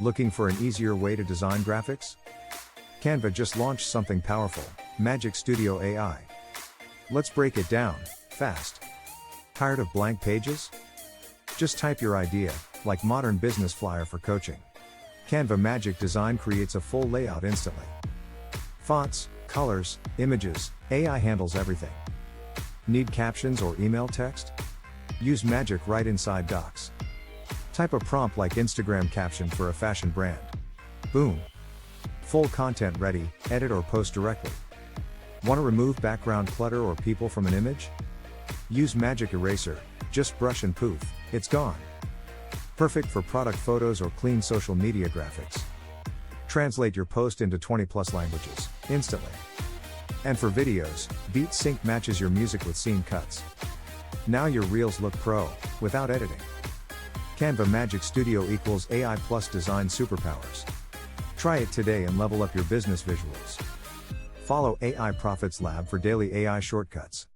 Looking for an easier way to design graphics? Canva just launched something powerful, Magic Studio AI. Let's break it down, fast. Tired of blank pages? Just type your idea, like modern business flyer for coaching. Canva Magic Design creates a full layout instantly. Fonts, colors, images, AI handles everything. Need captions or email text? Use Magic right inside Docs. Type a prompt like Instagram caption for a fashion brand. Boom! Full content ready, edit or post directly. Want to remove background clutter or people from an image? Use Magic Eraser, just brush and poof, it's gone. Perfect for product photos or clean social media graphics. Translate your post into 20+ languages, instantly. And for videos, Beat Sync matches your music with scene cuts. Now your reels look pro, without editing. Canva Magic Studio equals AI plus design superpowers. Try it today and level up your business visuals. Follow AI Profits Lab for daily AI shortcuts.